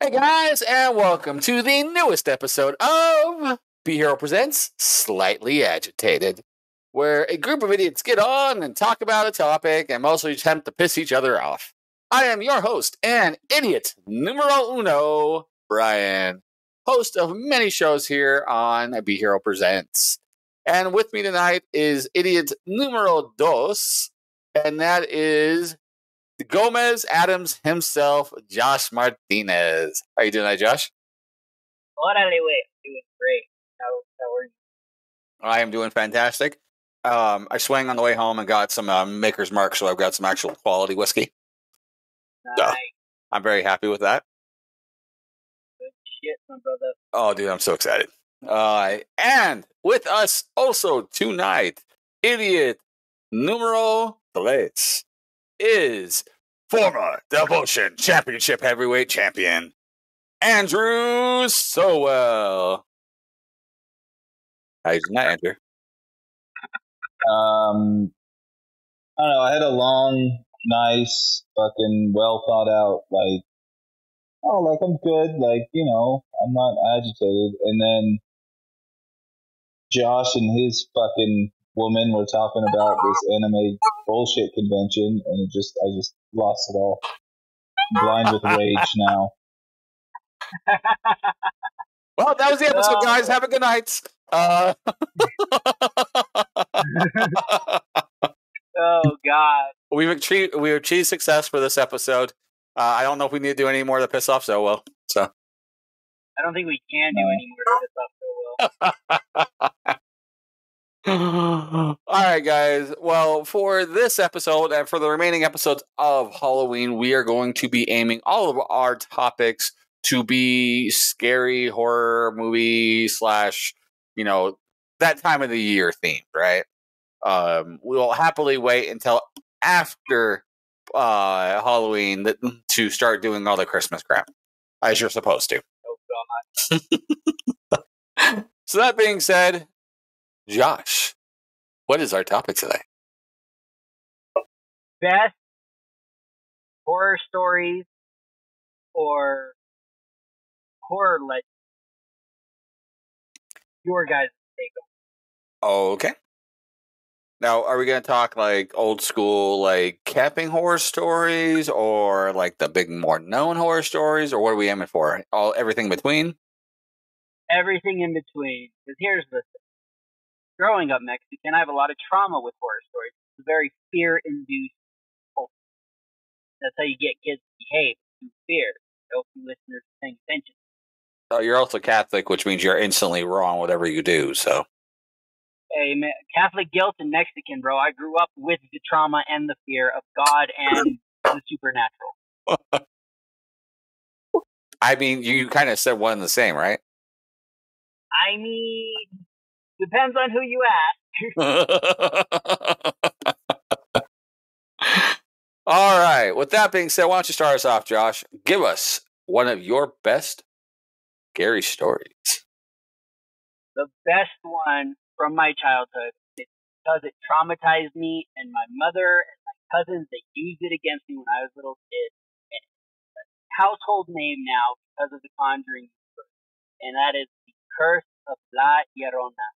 Hey guys, and welcome to the newest episode of Be Hero Presents Slightly Agitated, where a group of idiots get on and talk about a topic and mostly attempt to piss each other off. I am your host and idiot numero uno, Brian, host of many shows here on Be Hero Presents. And with me tonight is idiot numero dos, and that is Gomez Adams himself, Josh Martinez. How you doing tonight, Josh? Órale, güey. Doing great. How are you? I am doing fantastic. I swang on the way home and got some Maker's Mark, so I've got some actual quality whiskey. Nice. So, I'm very happy with that. Good shit, my brother. Oh, dude, I'm so excited. And with us also tonight, idiot numero tres is former Devotion Championship Heavyweight Champion, Andrew Sowell. How you doing that, Andrew? I don't know. I had a long, nice, fucking well thought out, I'm good, I'm not agitated. And then Josh and his fucking woman were talking about this anime bullshit convention, and I just lost it all. I'm blind with rage now. Well, that was the episode, guys. Have a good night. Oh, God. We've achieved success for this episode. I don't know if we need to do any more to piss off Sowell. So I don't think we can do any more of this stuff so well. All right, guys. Well, for this episode and for the remaining episodes of Halloween, we are going to be aiming all of our topics to be scary horror movie / that time of the year themed, right? We'll happily wait until after Halloween to start doing all the Christmas crap, as you're supposed to. Oh, God. So that being said, Josh, what is our topic today? Best horror stories or horror legends. Your guys' take on. Okay. Now, are we going to talk like old school, like camping horror stories, or like the big, more known horror stories, or what are we aiming for? Everything in between? Everything in between. Because here's the thing. Growing up Mexican, I have a lot of trauma with horror stories. It's a very fear-induced culture. That's how you get kids to behave, through fear. I hope you listeners are paying attention. Oh, you're also Catholic, which means you're instantly wrong whatever you do, so. Hey, man, Catholic guilt and Mexican, bro. I grew up with the trauma and the fear of God and the supernatural. I mean, you kind of said one and the same, right? I mean, depends on who you ask. All right. With that being said, why don't you start us off, Josh? Give us one of your best scary stories. The best one from my childhood, because it traumatized me, and my mother and my cousins, they used it against me when I was a little kid. And it's a household name now because of the Conjuring universe, and that is the Curse of La Llorona.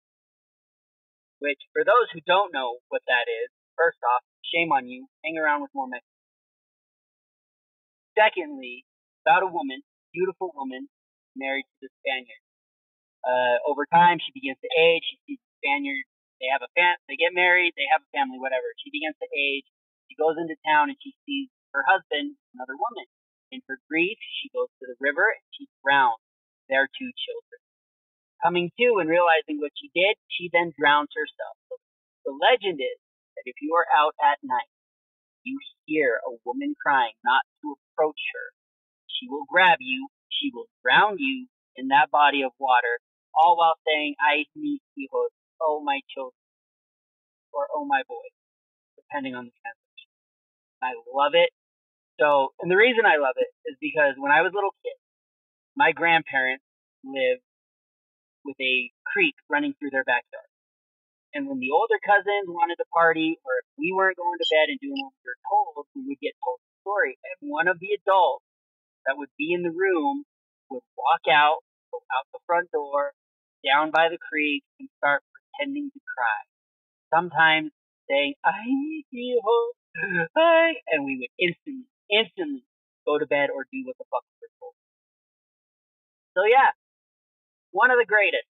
Which, for those who don't know what that is, first off, shame on you. Hang around with more Mexicans. Secondly, about a woman, beautiful woman, married to the Spaniard. Over time, she begins to age. She sees the Spaniard. They get married. They have a family. Whatever. She begins to age. She goes into town and she sees her husband, another woman. In her grief, she goes to the river and she drowns their two children. Coming to and realizing what she did, she then drowns herself. So the legend is that if you are out at night, you hear a woman crying not to approach her. She will grab you. She will drown you in that body of water, all while saying, "Ay, mis hijos," oh my children, or oh my boy, depending on the translation. I love it. So, and the reason I love it is because when I was a little kid, my grandparents lived with a creek running through their backyard. And when the older cousins wanted to party, or if we weren't going to bed and doing what we were told, we would get told the story. And one of the adults that would be in the room would walk out, go out the front door, down by the creek, and start pretending to cry. Sometimes saying, I need you, and we would instantly go to bed or do what the fuck we were told. So yeah, one of the greatest.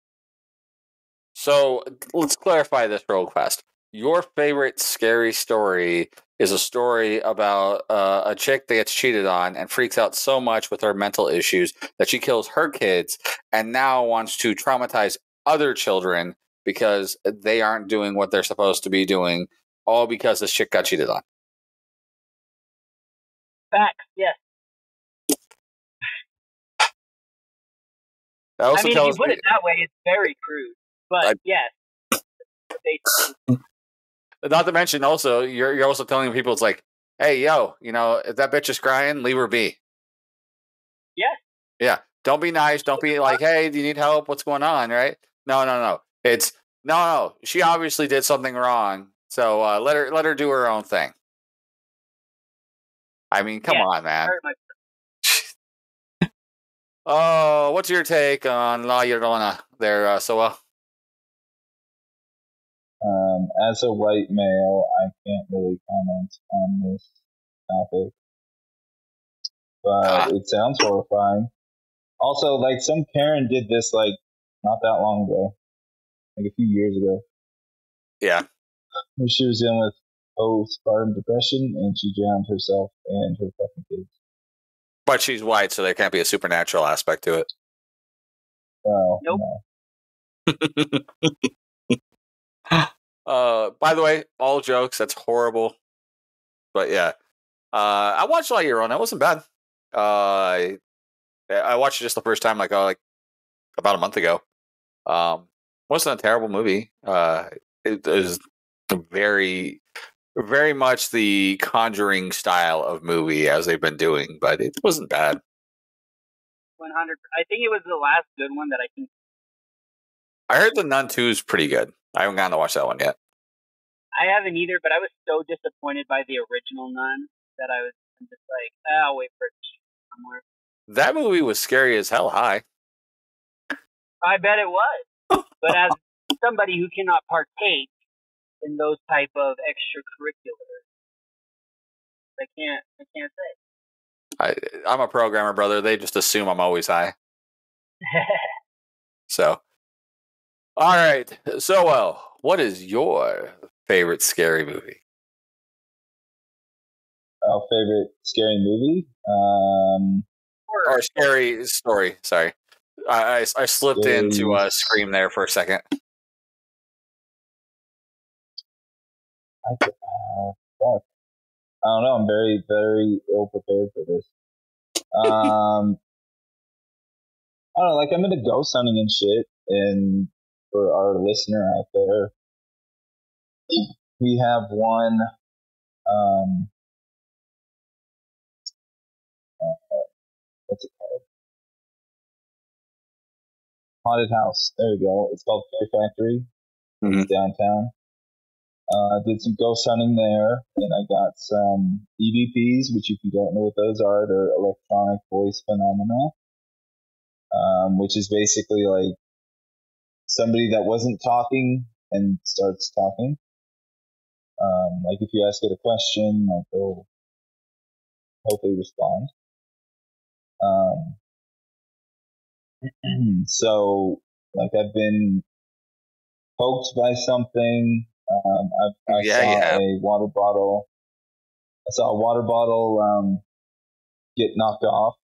So let's clarify this real fast. Your favorite scary story is a story about a chick that gets cheated on and freaks out so much with her mental issues that she kills her kids and now wants to traumatize other children because they aren't doing what they're supposed to be doing, all because this chick got cheated on. Facts, yes. I mean, if you put it that way, it's very crude. But yes. Not to mention, also, you're also telling people, it's like, hey, yo, if that bitch is crying, leave her be. Yeah. Yeah. Don't be nice. Don't be like, hey, do you need help? What's going on? Right? No. It's no. She obviously did something wrong. So let her do her own thing. I mean, come on, man. Oh, what's your take on La Llorona there, Soel? As a white male, I can't really comment on this topic, but it sounds horrifying. Also, like, some Karen did this, like, not that long ago, like a few years ago. Yeah. When she was dealing with postpartum depression, and she drowned herself and her fucking kids. But she's white, so there can't be a supernatural aspect to it. Well, nope. No. By the way, all jokes, that's horrible. But yeah. I watched La Llorona. It wasn't bad. I watched it just the first time, like about a month ago. Wasn't a terrible movie. It was very, very much the Conjuring style of movie as they've been doing, but it wasn't bad. 100. I think it was the last good one that I think. I heard The Nun 2 is pretty good. I haven't gotten to watch that one yet. I haven't either, but I was so disappointed by the original Nun that I'm just like, I'll wait for it somewhere. That movie was scary as hell high. I bet it was. But as somebody who cannot partake in those type of extracurriculars, I can't say. I'm a programmer, brother. They just assume I'm always high. So, all right. So, what is your favorite scary movie? Our favorite scary movie? Or scary story. Sorry. I slipped into a Scream there for a second. Fuck. I don't know. I'm very, very ill prepared for this. I don't know. Like, I'm into ghost hunting and shit. And for our listener out there, we have one. What's it called? Haunted house. There we go. It's called Fear Factory. Mm-hmm. It's downtown. Did some ghost hunting there, and I got some EVPs, which if you don't know what those are, they're electronic voice phenomena, which is basically like somebody that wasn't talking and starts talking. Like if you ask it a question, like they'll hopefully respond. So like I've been poked by something. I saw a water bottle. I saw a water bottle get knocked off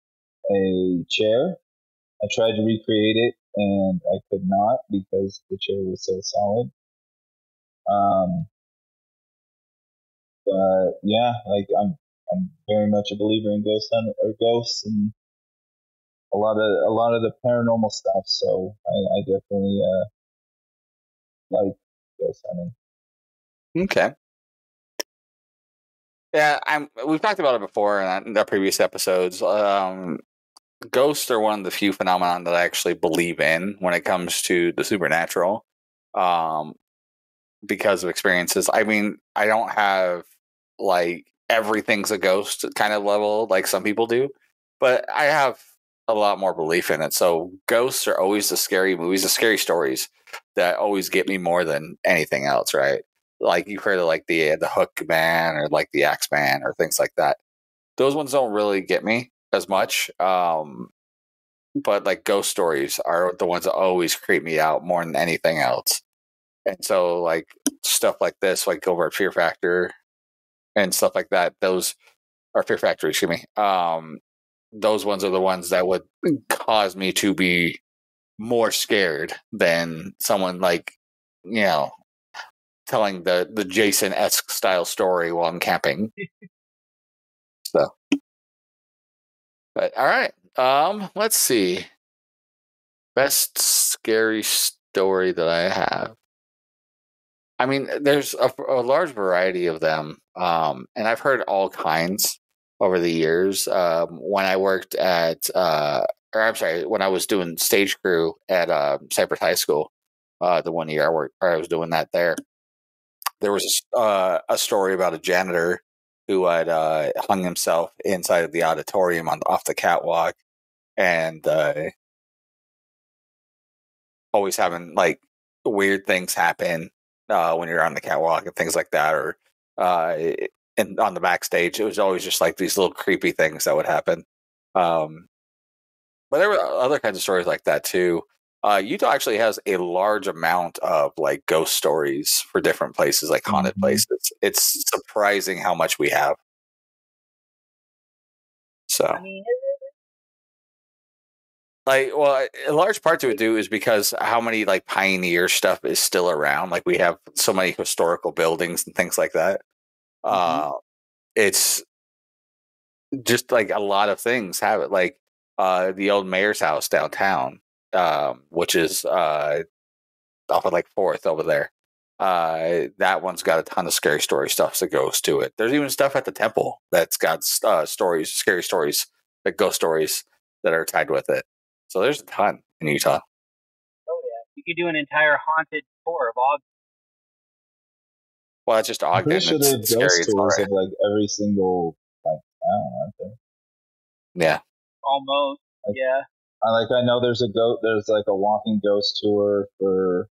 a chair. I tried to recreate it, and I could not because the chair was so solid. But yeah, like I'm very much a believer in ghosts and a lot of the paranormal stuff. So I definitely like ghost hunting. Okay. Yeah, we've talked about it before in the previous episodes. Ghosts are one of the few phenomena that I actually believe in when it comes to the supernatural, because of experiences. I mean, I don't have like everything's a ghost kind of level like some people do, but I have a lot more belief in it. So ghosts are always the scary movies, the scary stories that always get me more than anything else, right? Like you've heard of like the Hook Man or like the Axe Man or things like that. Those ones don't really get me as much. But like ghost stories are the ones that always creep me out more than anything else. And so like stuff like this, like over at Fear Factor and stuff like that, those are Fear Factory, excuse me. Those ones are the ones that would cause me to be more scared than someone like, you know, telling the Jason-esque style story while I'm camping. So, but all right. Let's see. Best scary story that I have. I mean, there's a large variety of them, and I've heard all kinds over the years. When I worked at, or I'm sorry, when I was doing stage crew at Cypress High School, the 1 year I worked, or I was doing that there. There was a story about a janitor who had hung himself inside of the auditorium off the catwalk, and always having like weird things happen when you're on the catwalk and things like that, or and on the backstage, it was always just like these little creepy things that would happen. Um, but there were other kinds of stories like that too. Utah actually has a large amount of like ghost stories for different places, like haunted places. It's surprising how much we have. So, I mean, like, well, a large part to it too is because how many like pioneer stuff is still around. Like we have so many historical buildings and things like that. It's just like a lot of things have it. Like the old mayor's house downtown, which is off of like Fourth over there. That one's got a ton of scary story stuff that goes to it. There's even stuff at the temple that's got stories, scary stories, like ghost stories that are tied with it. So there's a ton in Utah. oh yeah, you could do an entire haunted tour of Ogden. Well, that's just I'm Ogden. pretty sure It's they have scary. ghost It's all tours right. of like every single like town, aren't there? Yeah. Almost, Like, yeah. I know there's there's like a walking ghost tour for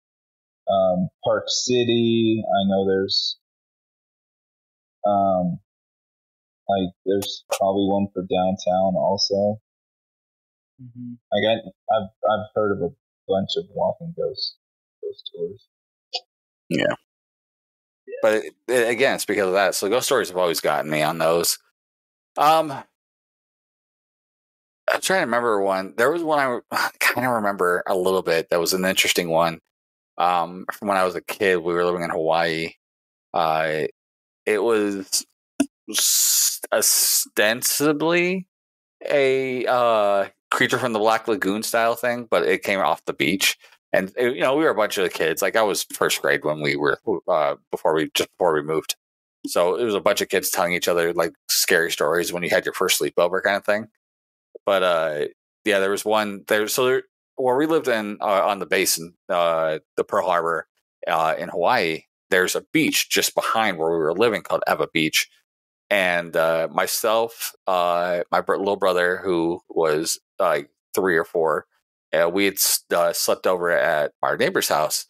Park City. I know there's like there's probably one for downtown also. Like I've heard of a bunch of walking ghost tours. Yeah. But again, it's because of that. So ghost stories have always gotten me on those. I'm trying to remember one. There was one I kind of remember a little bit. That was an interesting one. From when I was a kid, we were living in Hawaii. It was ostensibly a creature from the Black Lagoon style thing, but it came off the beach. And we were a bunch of kids. Like I was first grade when we were before we moved. So it was a bunch of kids telling each other like scary stories when you had your first sleepover kind of thing. But yeah, there was one there. So where we lived in on the basin, the Pearl Harbor in Hawaii, there's a beach just behind where we were living called Eva Beach. And myself, my little brother, who was like 3 or 4, we had slept over at our neighbor's house,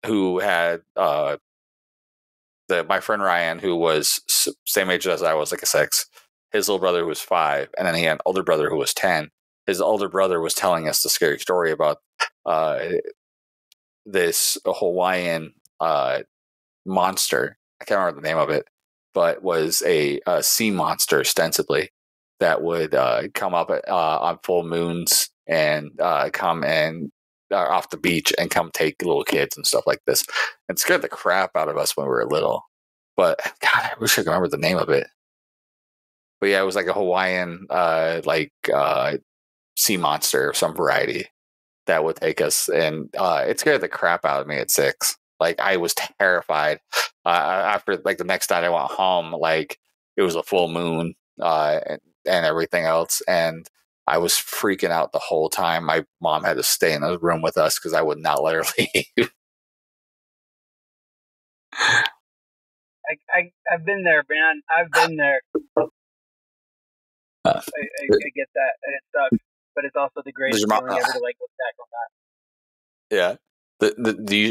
who had my friend Ryan, who was same age as I was, like a 6. His little brother was 5, and then he had an older brother who was 10. His older brother was telling us the scary story about this Hawaiian monster. I can't remember the name of it, but was a sea monster ostensibly that would come up on full moons and come and off the beach and come take little kids and stuff like this, and scared the crap out of us when we were little. But God, I wish I could remember the name of it. But yeah, it was like a Hawaiian sea monster of some variety that would take us, and it scared the crap out of me at 6. Like I was terrified. After like the next night I went home, like it was a full moon and everything else, and I was freaking out the whole time. My mom had to stay in the room with us because I would not let her leave. I've been there, man. I've been there. I get that, and it sucks. but it's also the greatest feeling ever to like look back on that. Yeah.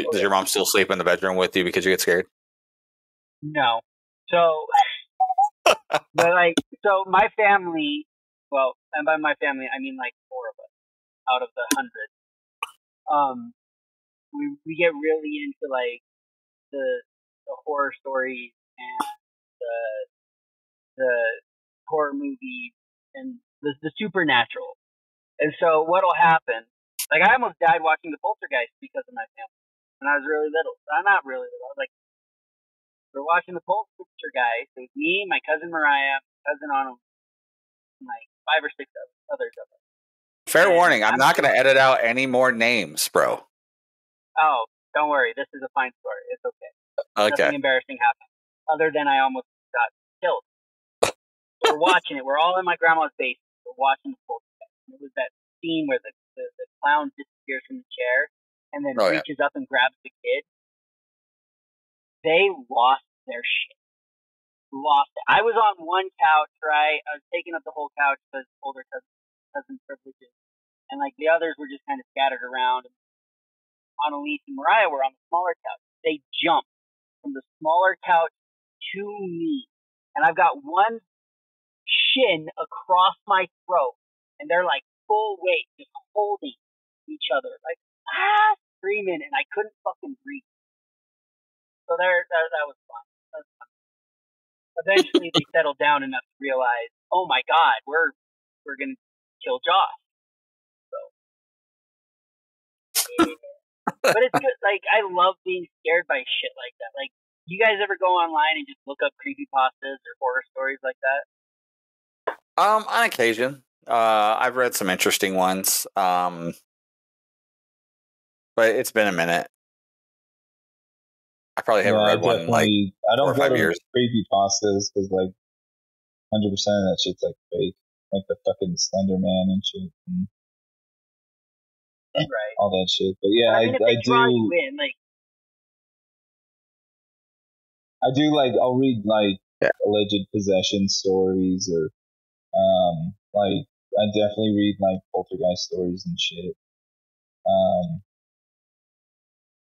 Does your mom still sleep in the bedroom with you because you get scared? No. So, but like, so my family, well, and by my family, I mean like 4 of us out of the 100. We get really into like the horror stories and the horror movies and the supernatural. And so what'll happen, like I almost died watching The Poltergeist because of my family when I was really little. I'm not really little. I was like, we're watching The Poltergeist. It was me, my cousin Mariah, my cousin Anna, and like 5 or 6 others of us. Fair warning, I'm not going to edit out any more names, bro. Oh, don't worry. This is a fine story. It's okay. Okay. Nothing embarrassing happened, other than I almost got killed. So we're watching it. We're all in my grandma's basement. We're watching The Poltergeist. It was that scene where the clown disappears from the chair and then reaches up and grabs the kid. They lost their shit. Lost it. I was on one couch, right? I was taking up the whole couch because older cousin privileges. And like the others were just kind of scattered around. Annalise and Mariah were on the smaller couch. They jumped from the smaller couch to me. And I've got one shin across my throat. And they're like full weight, just holding each other. Like, screaming. And I couldn't fucking breathe. So that was fun. That was fun. Eventually they settled down enough to realize, oh my God, we're going to kill Josh. So, yeah. But it's good. Like, I love being scared by shit like that. Like, you guys ever go online and just look up creepypastas or horror stories like that? On occasion. I've read some interesting ones. But it's been a minute. I probably haven't read one in like I don't 4 or 5 years. Creepypastas because like 100% of that shit's like fake, like the fucking Slender Man and shit, and right? All that shit. But yeah, I do. I do like I'll read like alleged possession stories or like I definitely read like poltergeist stories and shit.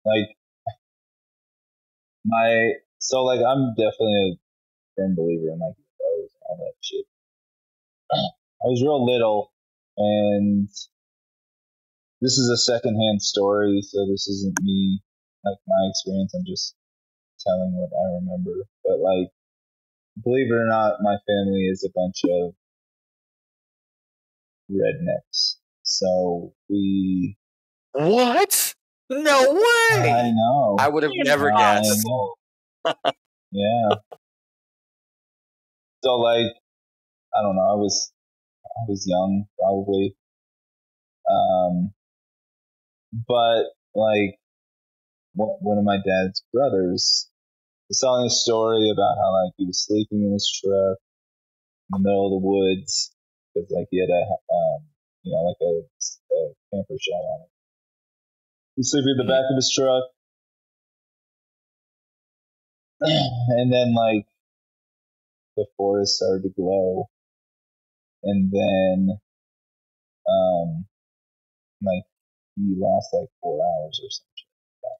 Like I'm definitely a firm believer in like UFOs and all that shit. I was real little, and this is a secondhand story, so this isn't me, like my experience. I'm just telling what I remember. But like, believe it or not, my family is a bunch of rednecks. So we. What? No way! I know. I would have never guessed. Yeah. So like, I don't know. I was young, probably. But like, one of my dad's brothers was telling a story about how like he was sleeping in his truck in the middle of the woods because like he had a like a camper shell on it. He was sleeping in the back of his truck, and then like the forest started to glow, and then like he lost like 4 hours or something like that.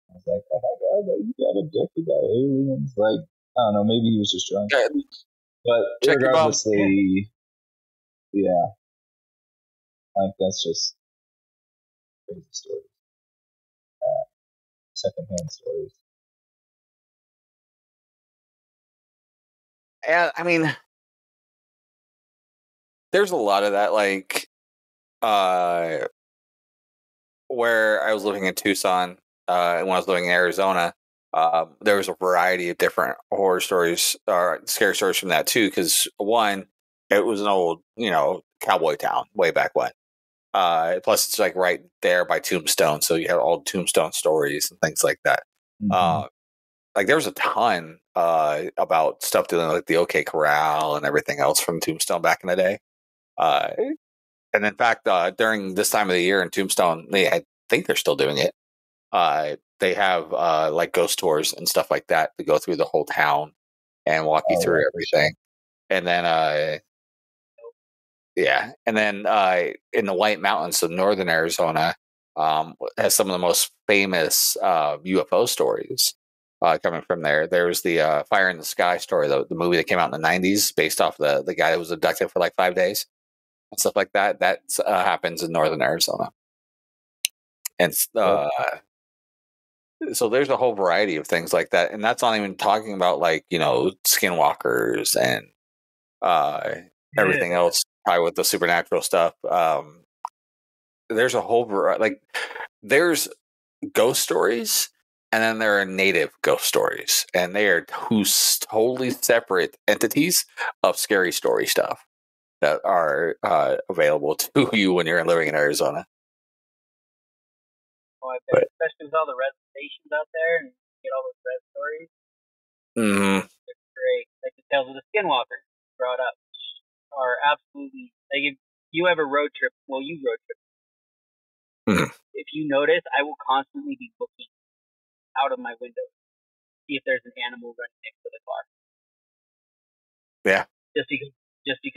I was like, oh my God, you got abducted by aliens. Like, I don't know, maybe he was just drunk. But regardlessly, yeah. Like, that's just crazy stories. Secondhand stories. And I mean, there's a lot of that, like, where I was living in Tucson, and when I was living in Arizona, there was a variety of different horror stories or scary stories from that too. Because one, it was an old, cowboy town way back when. Plus, it's like right there by Tombstone, so you have all Tombstone stories and things like that. Mm-hmm. Like there was a ton about stuff doing like the OK Corral and everything else from Tombstone back in the day. And in fact, during this time of the year in Tombstone, I think they're still doing it. They have like ghost tours and stuff like that to go through the whole town and walk you through everything. And then Yeah, and then in the White Mountains of northern Arizona, has some of the most famous UFO stories coming from there. There's the Fire in the Sky story, the movie that came out in the '90s, based off the guy that was abducted for like 5 days and stuff like that. That happens in northern Arizona, and so there's a whole variety of things like that, and that's not even talking about like skinwalkers and everything else probably with the supernatural stuff. There's a whole variety, like there's ghost stories, and then there are native ghost stories, and they are two totally separate entities of scary story stuff that are available to you when you're living in Arizona. Oh, I bet, especially with all the res stations out there and you get all those res stories. Mm-hmm. They're great. Like the Tales of the Skinwalker brought up are absolutely like if you have a road trip. Well, you road trip. Mm-hmm. If you notice, I will constantly be looking out of my window to see if there's an animal running next to the car. Yeah. Just because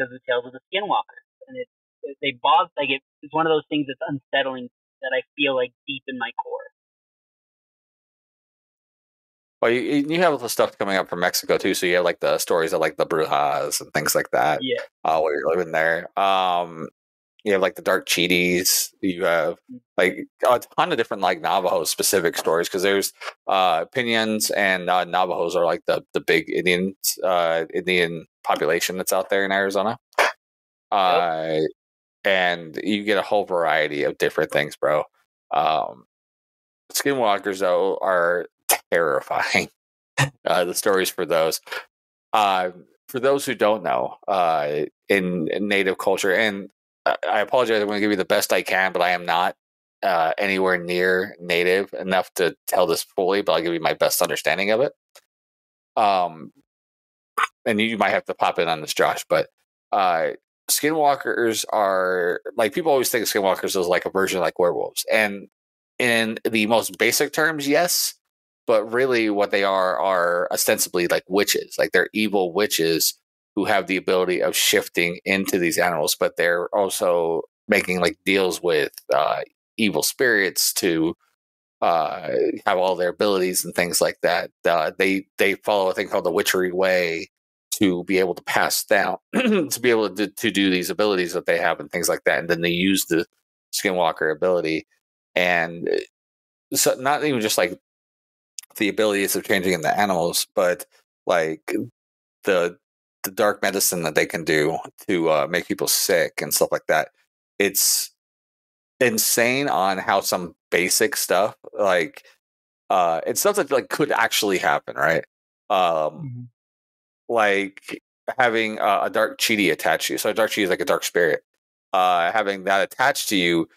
of the Tales of the Skinwalker, and they bother like it's one of those things that's unsettling that I feel like deep in my core. Well, you have the stuff coming up from Mexico too, so you have like the stories of like the brujas and things like that. Yeah. While you're living there, you have like the dark cheaties. You have like a ton of different like Navajo specific stories because there's Opinions and Navajos are like the big Indian population that's out there in Arizona. And you get a whole variety of different things, bro. Skinwalkers though are terrifying. The stories for those. For those who don't know, in native culture, and I apologize, I'm going to give you the best I can, but I am not anywhere near native enough to tell this fully, but I'll give you my best understanding of it. And you might have to pop in on this, Josh, but skinwalkers are like people always think of skinwalkers as like a version like werewolves, and in the most basic terms, yes. But really, what they are ostensibly like witches. Like they're evil witches who have the ability of shifting into these animals, but they're also making like deals with evil spirits to have all their abilities and things like that. They follow a thing called the witchery way to be able to pass down to be able to do these abilities that they have and things like that, and then they use the skinwalker ability, and so not even just like the abilities of changing into animals, but like the dark medicine that they can do to make people sick and stuff like that. It's insane on how some basic stuff like it's stuff that like could actually happen, right? Like having a dark cheaty attached to you. So a dark cheaty is like a dark spirit. Having that attached to you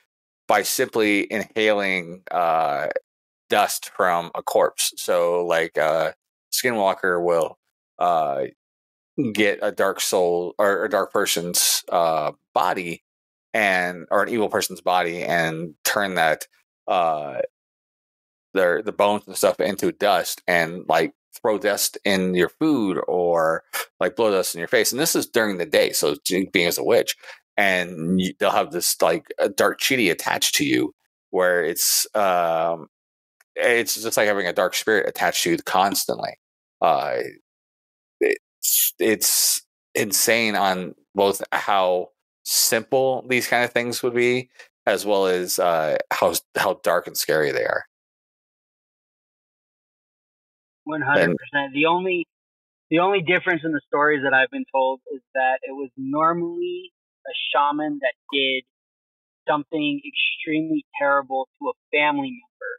by simply inhaling dust from a corpse. So like Skinwalker will get a dark soul or a dark person's body or an evil person's body and turn that the bones and stuff into dust and like throw dust in your food or like blow dust in your face. And this is during the day, so being as a witch, and they'll have this like a dark cheaty attached to you where it's just like having a dark spirit attached to you constantly. It's insane on both how simple these kind of things would be, as well as how dark and scary they are. 100%. The only difference in the stories that I've been told is that it was normally a shaman that did something extremely terrible to a family member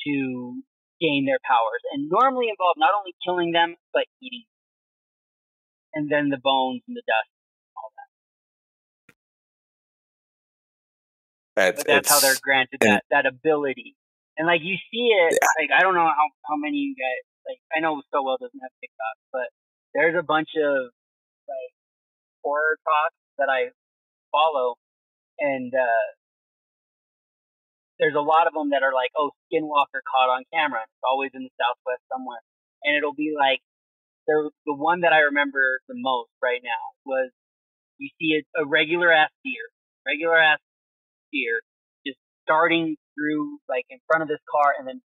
to gain their powers, and normally involved not only killing them but eating them. And then the bones and the dust and all that. But that's how they're granted that ability. And like you see it, like I don't know how many of you guys, like I know So Well doesn't have TikTok, but there's a bunch of like horror talks that I follow, and there's a lot of them that are like, oh, Skinwalker caught on camera. It's always in the Southwest somewhere, and it'll be like the one that I remember the most right now was You see a regular ass deer, just starting through like in front of this car and then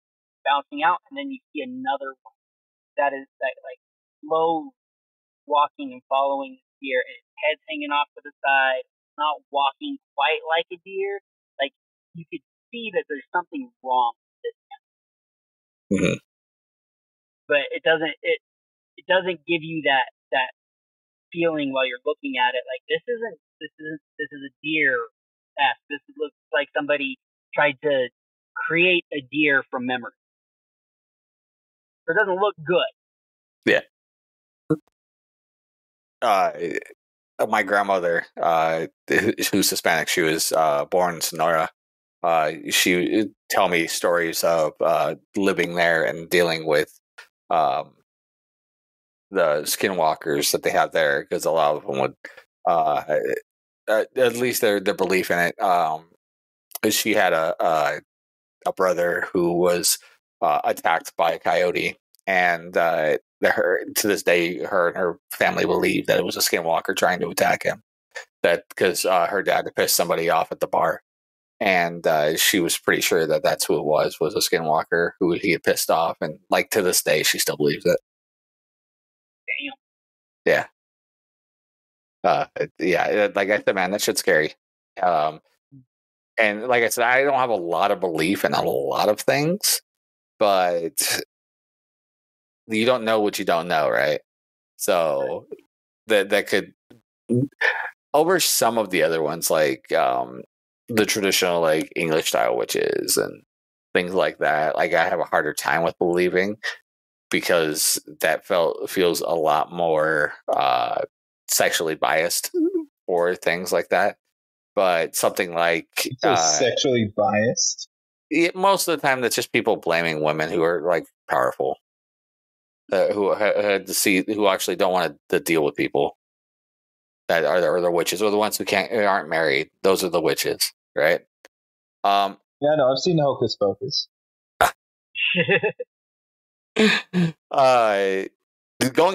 bouncing out, and then you see another one that is like slow walking and following the deer, and its head's hanging off to the side, not walking quite like a deer. Like you could see that there's something wrong with this animal. Mm-hmm. But it doesn't give you that feeling while you're looking at it. Like this is a deer. This looks like somebody tried to create a deer from memory. So it doesn't look good. Yeah. My grandmother, who's Hispanic, she was born in Sonora. She would tell me stories of living there and dealing with the skinwalkers that they have there, because a lot of them would, at least their belief in it. She had a brother who was attacked by a coyote, and to this day, her and her family believe that it was a skinwalker trying to attack him. That because her dad had pissed somebody off at the bar, and she was pretty sure that that's who it was a skinwalker who he had pissed off, and like to this day, she still believes it. Damn. Yeah. Yeah, like I said, man, that shit's scary. And like I said, I don't have a lot of belief in a lot of things, but you don't know what you don't know, right? So that could, over some of the other ones, like the traditional like English style witches and things like that. Like I have a harder time with believing, because that feels a lot more sexually biased or things like that. But something like sexually biased. Most of the time, that's just people blaming women who are like powerful, who had to see, who actually don't want to deal with people that are the witches, or the ones who aren't married. Those are the witches, right? Yeah, no, I've seen Hocus Pocus. Going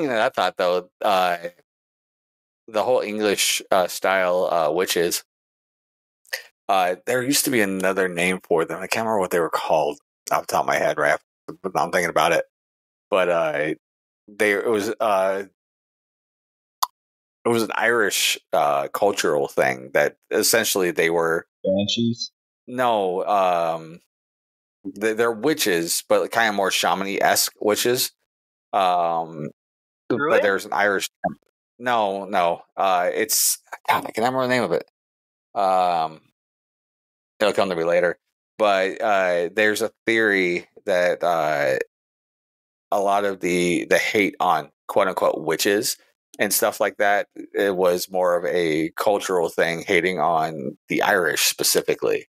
into that thought, though, the whole English style witches, there used to be another name for them. I can't remember what they were called off the top of my head, right? I'm thinking about it, but it was an Irish cultural thing that essentially they were banshees. No, they're witches, but kind of more shaman-esque witches. But there's an Irish. No. It's God, I can't remember the name of it. It'll come to me later. But there's a theory that a lot of the hate on quote unquote witches and stuff like that, it was more of a cultural thing, hating on the Irish specifically,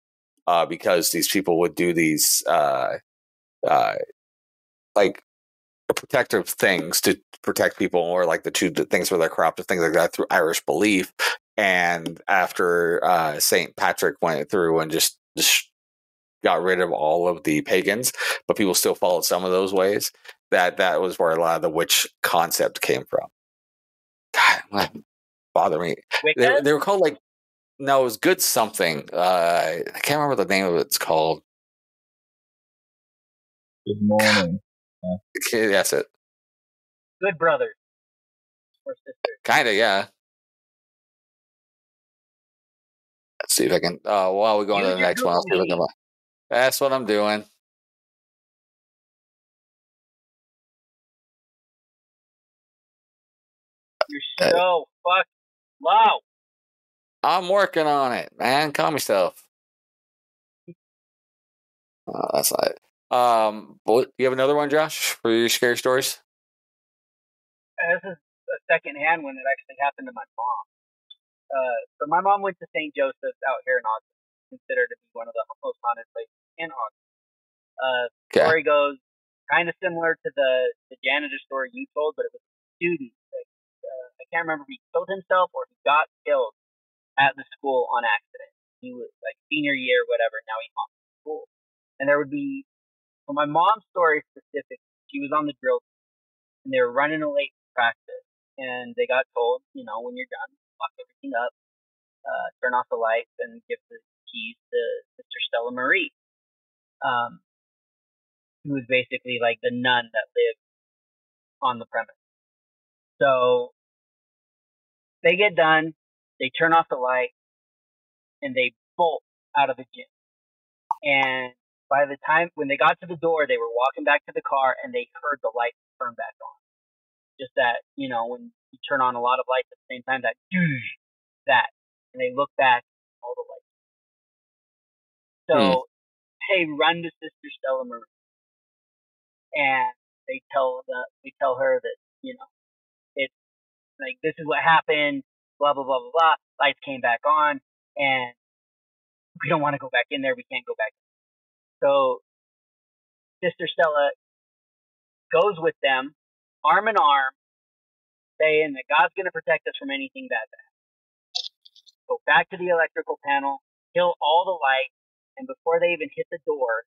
because these people would do these like protective things to protect people, or like the things for their crop, things like that, through Irish belief. And after St. Patrick went through and just got rid of all of the pagans, but people still followed some of those ways, that was where a lot of the witch concept came from. God, bother me. They were called like, no, it was good something. I can't remember the name of it. It's called Good Morning. Okay, that's it. Good brothers or sisters. Kind of, yeah. Let's see if I can. While we go on to the next one, I'll see if I can. That's what I'm doing. You're so fucking low. I'm working on it, man. Calm yourself. That's not it. You have another one, Josh, for your scary stories? This is a second-hand one that actually happened to my mom. So my mom went to St. Joseph's out here in Austin, considered to be one of the most haunted places in Austin. Story goes kind of similar to the janitor story you told, but it was a student. I can't remember if he killed himself or he got killed at the school on accident. He was like senior year, whatever. Now he's on school, and there would be. So my mom's story specific. She was on the drill team, and they were running a late practice, and they got told, when you're done, lock everything waking up, turn off the lights, and give the keys to Sister Stella Marie, who was basically like the nun that lived on the premise. So they get done, they turn off the light, and they bolt out of the gym. And by the time when they got to the door, they were walking back to the car, and they heard the lights turn back on. Just that, when you turn on a lot of lights at the same time, that, and they look back, all the lights. So they run to Sister Stella Marie, and they tell her that it's like, this is what happened, blah blah blah blah blah. Lights came back on, and we don't want to go back in there. We can't go back. So Sister Stella goes with them, arm in arm, saying that God's going to protect us from anything bad. Go back to the electrical panel, kill all the lights, and before they even hit the door,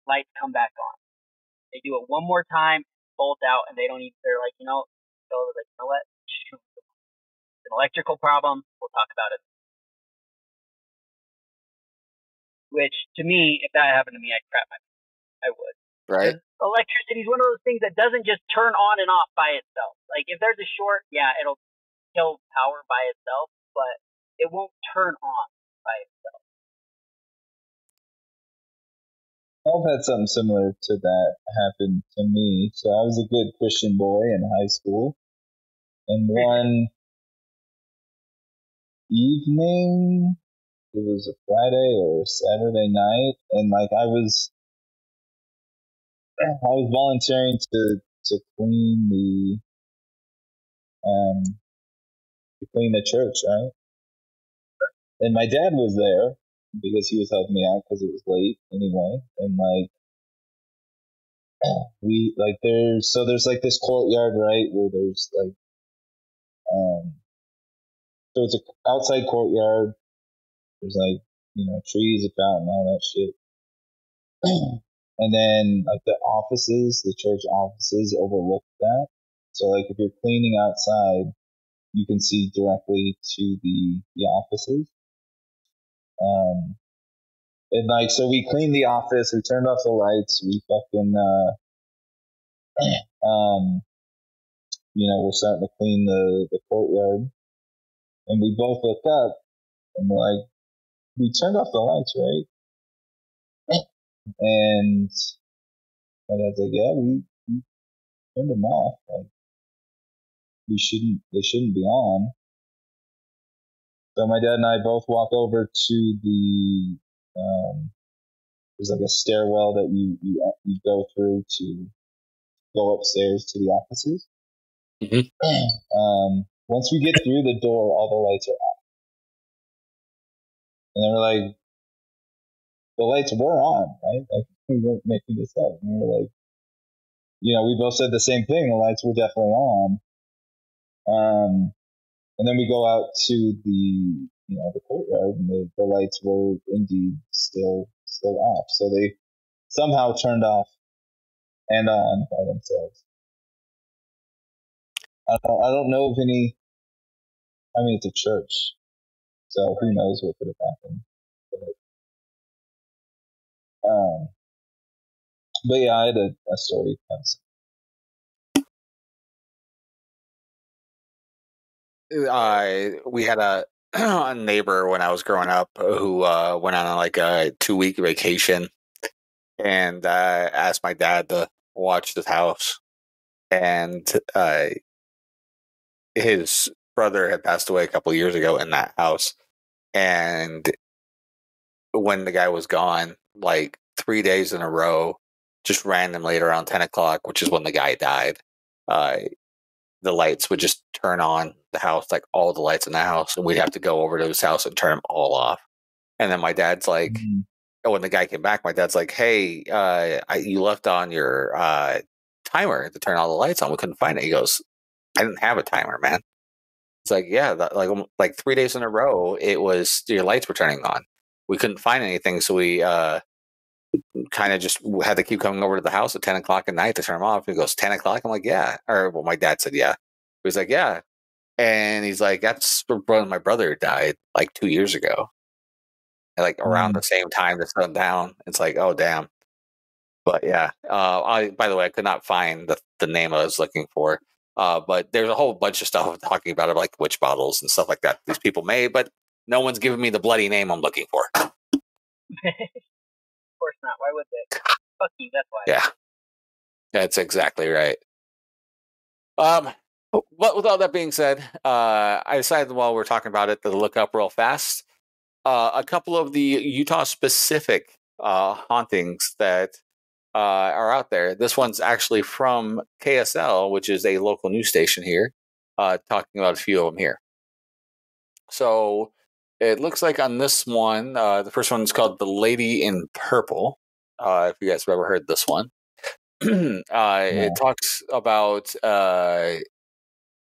lights come back on. They do it one more time, bolt out, and they're like, Stella was like, you know what? It's an electrical problem. We'll talk about it. Which, to me, if that happened to me, I'd crap my pants. I would. Right. Electricity is one of those things that doesn't just turn on and off by itself. Like, if there's a short, yeah, it'll kill power by itself, but it won't turn on by itself. I've had something similar to that happen to me. So I was a good Christian boy in high school. And one evening, it was a Friday or a Saturday night, and like I was volunteering to clean the church, right? And my dad was there because he was helping me out because it was late anyway. And like there's like this courtyard, right, where there's like so it's a outside courtyard. There's like trees, a fountain, all that shit. And then like the church offices overlook that. So like if you're cleaning outside, you can see directly to the offices. And like, so we cleaned the office, we turned off the lights, we fucking, we're starting to clean the courtyard. And we both look up and we're like, we turned off the lights, right? And my dad's like, yeah, we turned them off. Like, they shouldn't be on. So my dad and I both walk over to the, there's like a stairwell that you go through to go upstairs to the offices. Mm-hmm. Once we get through the door, all the lights are off. And they were like, the lights were on, right? Like, we weren't making this up. And we were like, we both said the same thing. The lights were definitely on. And then we go out to the, the courtyard, and the lights were indeed still off. So they somehow turned off and on by themselves. I don't know of any. I mean, it's a church, so who knows what could have happened. But yeah, I had a story. We had a neighbor when I was growing up who went on like a 2-week vacation and asked my dad to watch the house. And his brother had passed away a couple of years ago in that house. And when the guy was gone, like 3 days in a row, just randomly at around 10 o'clock, which is when the guy died, the lights would just turn on the house, like all the lights in the house, and we'd have to go over to his house and turn them all off. And then my dad's like, when the guy came back, my dad's like, hey, you left on your timer to turn all the lights on. We couldn't find it. He goes, I didn't have a timer, man. It's like, yeah, like 3 days in a row, it was your lights were turning on. We couldn't find anything, so we kind of just had to keep coming over to the house at 10 o'clock at night to turn them off. He goes, 10 o'clock? I'm like, yeah. Or, well, my dad said, yeah. He was like, yeah. And he's like, that's when my brother died like 2 years ago. And like around the same time this went down. It's like, oh, damn. But yeah, by the way, I could not find the name I was looking for. But there's a whole bunch of stuff talking about it, like witch bottles and stuff like that these people made, but no one's giving me the bloody name I'm looking for. Of course not. Why would they? Fuck you, that's why. Yeah. That's exactly right. But with all that being said, I decided while we're talking about it to look up real fast a couple of the Utah-specific hauntings that are out there. This one's actually from KSL, which is a local news station here, talking about a few of them here. So it looks like on this one, the first one is called The Lady in Purple. If you guys have ever heard this one. It talks about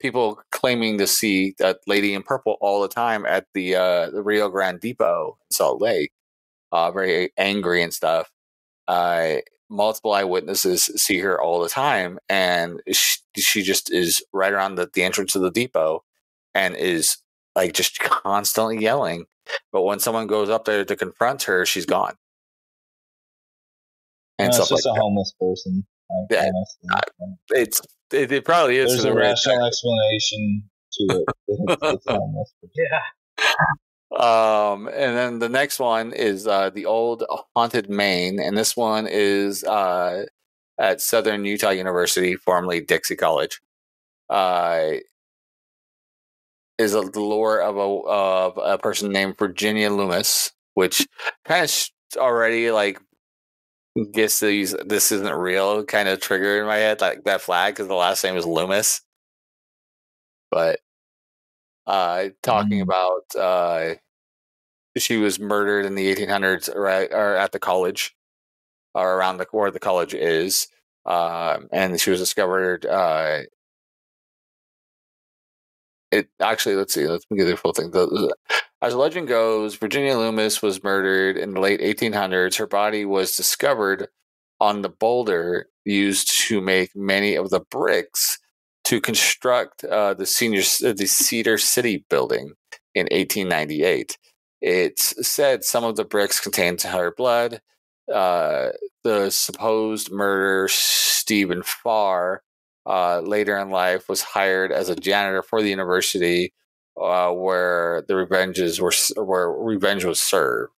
people claiming to see that lady in purple all the time at the Rio Grande Depot in Salt Lake, very angry and stuff. Multiple eyewitnesses see her all the time, and she just is right around the entrance of the depot and is like just constantly yelling. But when someone goes up there to confront her, she's gone. And it's stuff just like a homeless person. Like, yeah, honestly. It probably is. There's a rational explanation to it. It's homeless. Yeah. And then the next one is the old haunted Maine, and this one is at Southern Utah University, formerly Dixie College. Is the lore of a person named Virginia Loomis, which kind of already like gets these this isn't real kind of trigger in my head, like that flag, because the last name is Loomis. But talking about she was murdered in the 1800s, right, or at the college, or around where the college is, and she was discovered. It actually, let's see, let's get the full thing. As the legend goes, Virginia Loomis was murdered in the late 1800s. Her body was discovered on the boulder used to make many of the bricks to construct the Cedar City building in 1898. It's said some of the bricks contained her blood. The supposed murderer, Stephen Farr, later in life was hired as a janitor for the university, where revenge was served.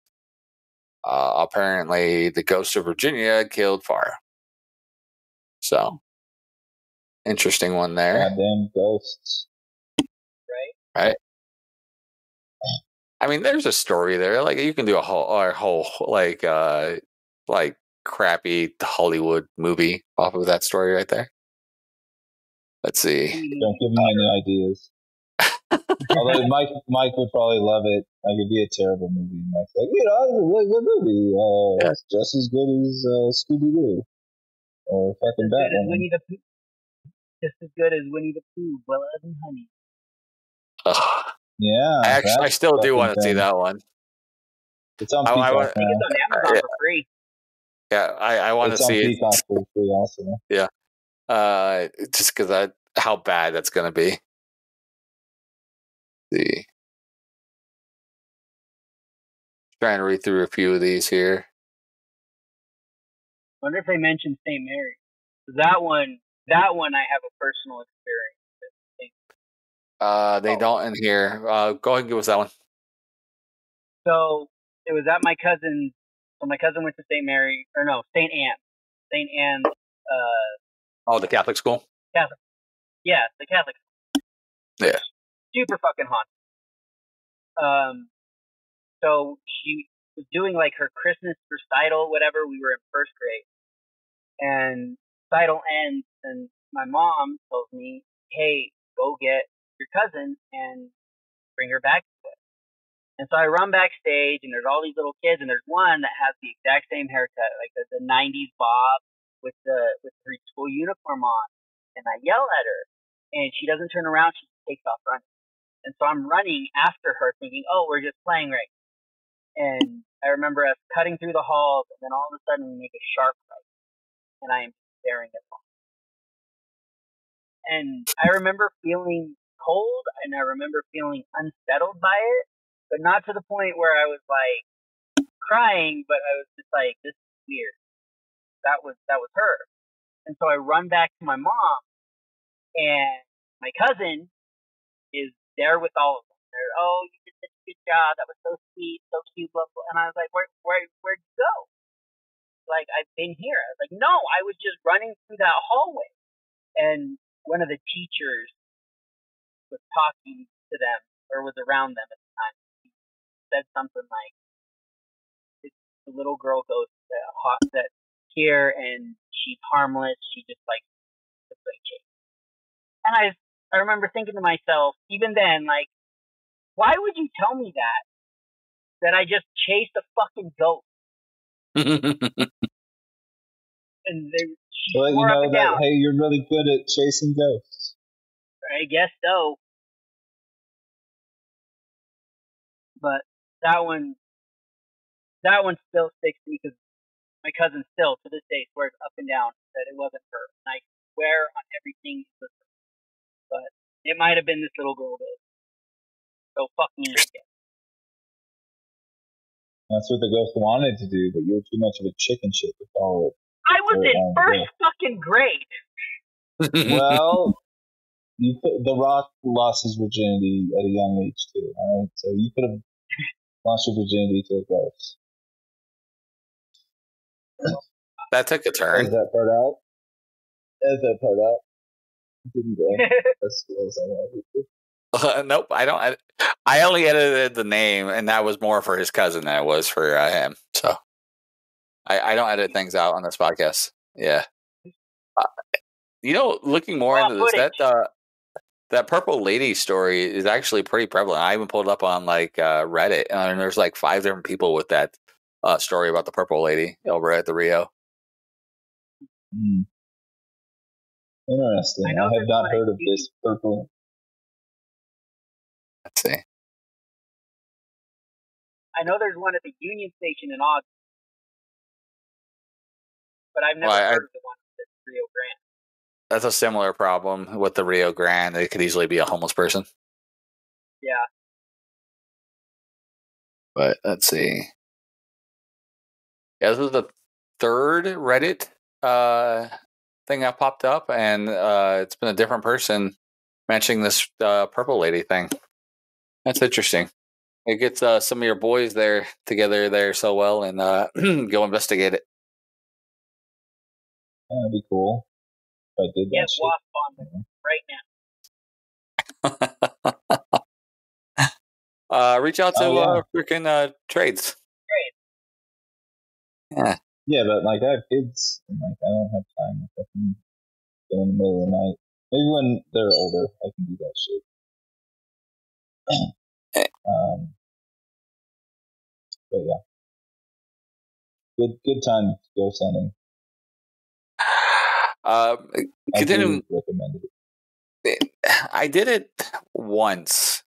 Apparently, the ghost of Virginia killed Farr. So, interesting one there. Goddamn ghosts. Right. I mean, there's a story there. Like you can do a whole like crappy Hollywood movie off of that story right there. Let's see. Don't give me any ideas. Although Mike would probably love it. Like it'd be a terrible movie. Mike's like, it's a really good movie. It's just as good as Scooby Doo or fucking Batman. Just as good as Winnie the Pooh, Blood and Honey. Yeah, I still do want to see that one. It's on Peacock now. I think it's on Amazon for free. Yeah, I want to see it. It's on Peacock for free also. Yeah, just because how bad that's going to be. Let's see. Trying to read through a few of these here. Wonder if they mentioned St. Mary. That one I have a personal experience with. They don't in here. Go ahead and give us that one. So it was at my cousin's. So my cousin went to St. Mary, or no, St. Anne. St. Anne's. The Catholic school? Catholic. Yeah, the Catholic school. Yeah. Super fucking haunted. So she was doing like her Christmas recital, whatever. We were in first grade. And recital ends, and my mom tells me, hey, go get your cousin and bring her back to us. And so I run backstage, and there's all these little kids, and there's one that has the exact same haircut, like the 90s bob with her school uniform on. And I yell at her, and she doesn't turn around. She takes off running. And so I'm running after her, thinking, oh, we're just playing right. And I remember us cutting through the halls, and then all of a sudden we make a sharp right, and I am staring at them. And I remember feeling cold, and I remember feeling unsettled by it, but not to the point where I was like crying, but I was just like, this is weird. That was her. And so I run back to my mom, and my cousin is there with all of them. They're, oh, you did such a good job. That was so sweet, so cute, blah, blah. And I was like, where'd you go? Like, I've been here. I was like, no, I was just running through that hallway. And one of the teachers was talking to them, or was around them at the time. He said something like, the little girl goes that here, and she's harmless. She just likes to play chase. And I remember thinking to myself, even then, like, why would you tell me that I just chased a fucking goat? And she so swore up and down. Hey, you're really good at chasing ghosts. I guess so. But that one still sticks to me because my cousin still, to this day, swears up and down that it wasn't her. And I swear on everything it was her. But it might have been this little girl, though. So fuck me again. That's what the ghost wanted to do, but you were too much of a chicken shit to follow it. I was in first fucking grade. Well, The Rock lost his virginity at a young age too. All right, so you could have lost your virginity to a ghost. That took a turn. As that part out. It didn't go as well as I wanted it to. Nope, I don't. I only edited the name, and that was more for his cousin than it was for him. So I don't edit things out on this podcast. Yeah. Looking more into this, that purple lady story is actually pretty prevalent. I even pulled up on Reddit, and there's 5 different people with that story about the purple lady over at the Rio. Interesting. I have not heard of this purple. Let's see. I know there's one at the Union Station in August, but I've never heard of the one at Rio Grande. That's a similar problem with the Rio Grande. It could easily be a homeless person. Yeah. But let's see. Yeah, this was the third Reddit thing that popped up, and it's been a different person mentioning this purple lady thing. That's interesting. It gets some of your boys there together there so well, and go investigate it. That'd be cool. If I did that shit. Wasp on right now. Reach out to freaking trades. Yeah. Yeah, but I have kids, and I don't have time. I can go in the middle of the night. Maybe when they're older, I can do that shit. But yeah, good time ghost hunting. Continuing, I recommended it. I did it once,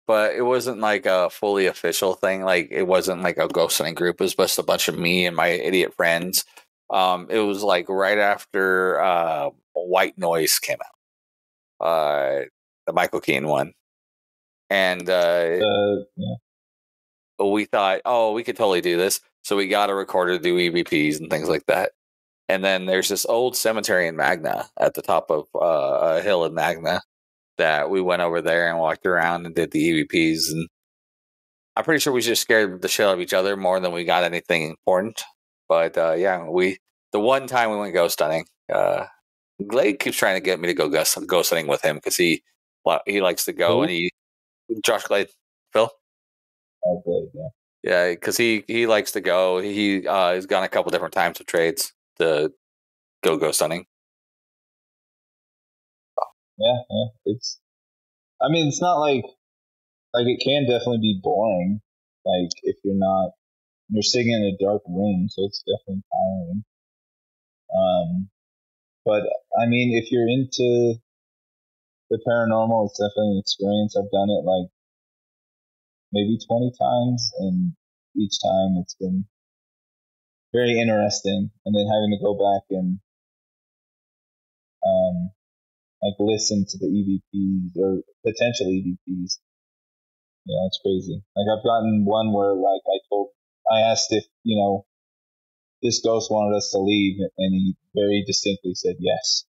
but it wasn't a fully official thing. It wasn't a ghost hunting group. It was just a bunch of me and my idiot friends. It was right after White Noise came out, the Michael Keane one, and we thought, we could totally do this. So we got a recorder to do EVPs and things like that. And then there's this old cemetery in Magna at the top of a hill in Magna that we went over there and walked around and did the EVPs. And I'm pretty sure we just scared the shit out of each other more than we got anything important. But the one time we went ghost hunting, Glade keeps trying to get me to go ghost hunting with him because he likes to go. And Josh Glade, Phil. Oh, Glade, yeah. Yeah, because he likes to go. He's gone a couple different times with trades to go ghost hunting. Yeah. It's not like it can definitely be boring. If you're sitting in a dark room, so it's definitely tiring. But if you're into the paranormal, it's definitely an experience. I've done it maybe 20 times, and each time it's been very interesting. And then having to go back and like listen to the EVPs or potential EVPs. You know, it's crazy. Like I've gotten one where like I asked if, you know, this ghost wanted us to leave, and he very distinctly said yes.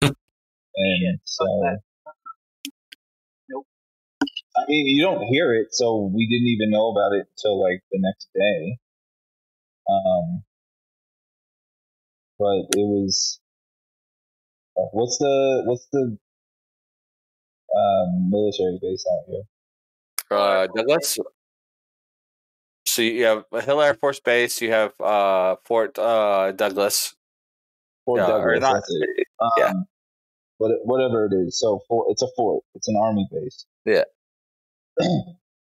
And so, nope. I mean, you don't hear it, so we didn't even know about it until like the next day. But it was, what's the military base out here? Douglas. So you have Hill Air Force Base. You have Fort Douglas. Fort Douglas. Not, that's it. Yeah. Whatever it is. So it's a fort. It's an army base. Yeah.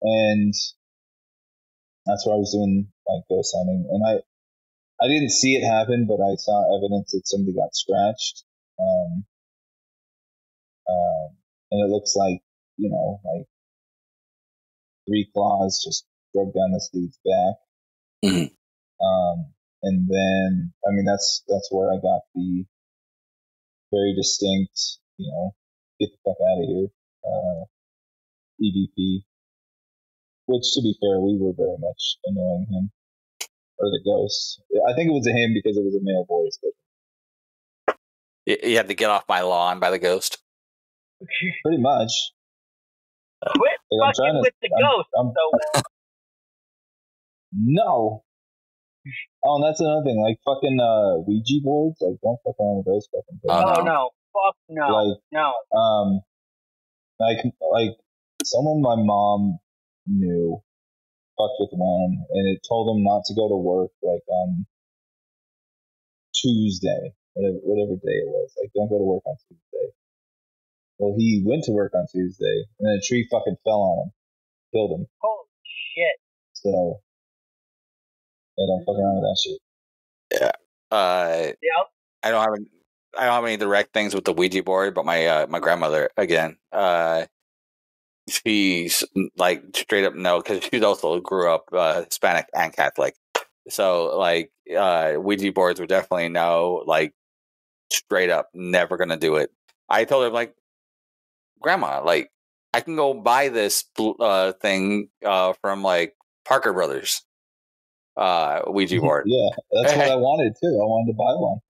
And that's where I was doing like ghost hunting, and I didn't see it happen, but I saw evidence that somebody got scratched. And it looks like, you know, like 3 claws just drug down this dude's back. Mm-hmm. And then, I mean, that's where I got the very distinct, you know, get the fuck out of here, EVP. Which, to be fair, we were very much annoying him. Or the ghost. I think it was a him because it was a male voice. But you had to get off my lawn by the ghost. Pretty much. Quit fucking with the ghost. No. Oh, and that's another thing. Like fucking Ouija boards. Like, don't fuck around with those fucking things. Oh no. Fuck no. Like, no. Like someone my mom knew fucked with one, and it told him not to go to work like on Tuesday, whatever day it was. Like, don't go to work on Tuesday. Well, he went to work on Tuesday, and then a tree fucking fell on him, killed him. Holy shit! So, yeah, don't fuck around with that shit. Yeah. Yep. I don't have any direct things with the Ouija board, but my grandmother again. She's like straight up no, because she also grew up Hispanic and Catholic. So like Ouija boards were definitely no, like straight up never gonna do it. I told her like, Grandma, like I can go buy this thing from like Parker Brothers Ouija board. Yeah, that's what I wanted too. I wanted to buy one.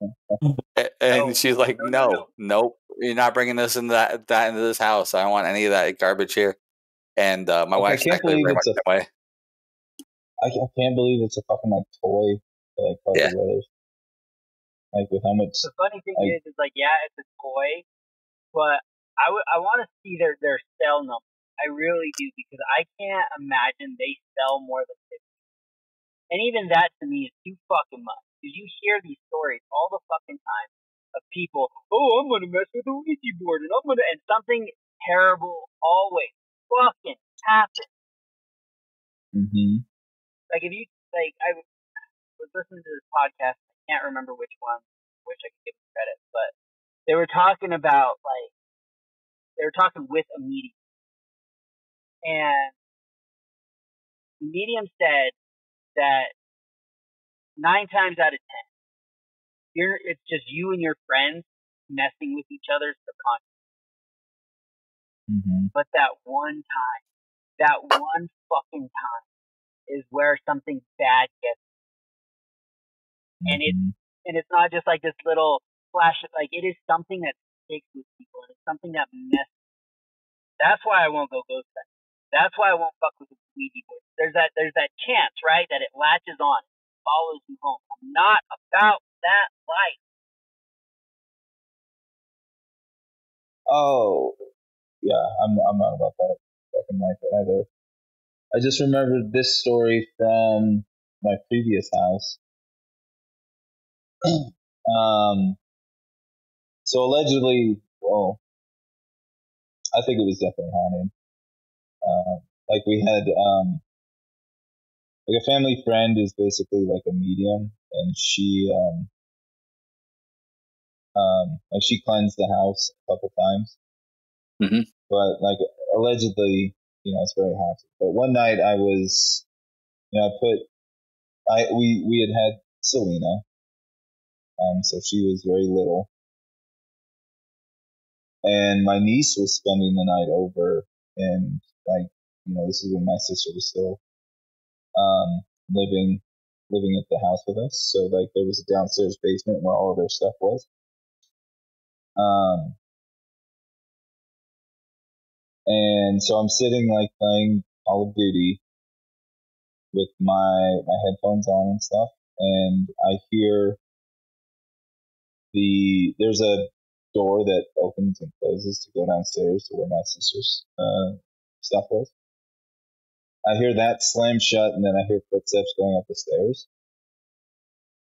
And she's like, nope, you're not bringing this into that into this house. I don't want any of that garbage here. And my wife's actually very much that way. I can't believe it's a fucking like toy for like Parker Brothers. Like with how much. The funny thing is like, yeah, it's a toy, but I want to see their sell number. I really do, because I can't imagine they sell more than 50. And even that to me is too fucking much. Because you hear these stories all the fucking time of people, oh, I'm gonna mess with the Ouija board, and and something terrible always fucking happens. Mm-hmm. Like if you I was listening to this podcast. I can't remember which one. Wish I could give them credit, but they were talking about they were talking with a medium, and the medium said that 9 times out of 10, it's just you and your friends messing with each other's subconscious. Mm-hmm. But that one fucking time, is where something bad gets. Mm-hmm. And it's not just like this little flash. Like, it is something that sticks with people, and it's something that messes. That's why I won't go ghost hunting. That's why I won't fuck with the Ouija board. There's that chance, right, that it latches on, follows you home. I'm not about that life. Oh, yeah, I'm not about that fucking life either. I just remembered this story from my previous house. So allegedly, well, I think it was definitely haunted. Like we had, like a family friend is basically like a medium, and she, like she cleansed the house a couple times. Mm-hmm. But like allegedly, you know, it's very haunted. But one night I was, you know, we had Selena, so she was very little, and my niece was spending the night over, and like, this is when my sister was still living at the house with us. So like there was a downstairs basement where all of their stuff was. And so I'm sitting like playing Call of Duty with my headphones on and stuff, and I hear there's a door that opens and closes to go downstairs to where my sister's stuff was. I hear that slam shut, and then I hear footsteps going up the stairs.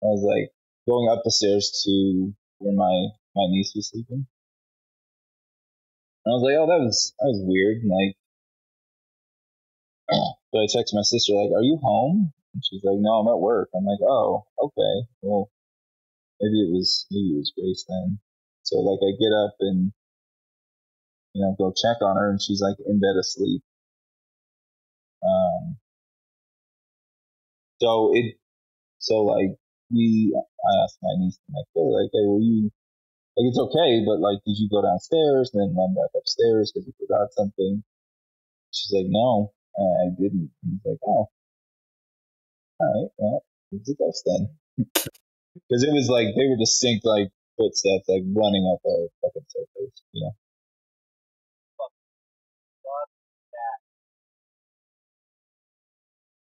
I was like going up the stairs to where my niece was sleeping. And I was like, oh, that was weird. And like, so I text my sister, like, are you home? And she's like, no, I'm at work. I'm like, oh, okay. Well, maybe it was Grace then. So like I get up and, go check on her, and she's like in bed asleep. I asked my niece, like, hey, were you, like, it's okay, but like, did you go downstairs and then run back upstairs because you forgot something? She's like, no, I didn't. And I was like, oh, all right, well, it's a ghost then. Because it was like, they were distinct, like, footsteps, like, running up a fucking staircase,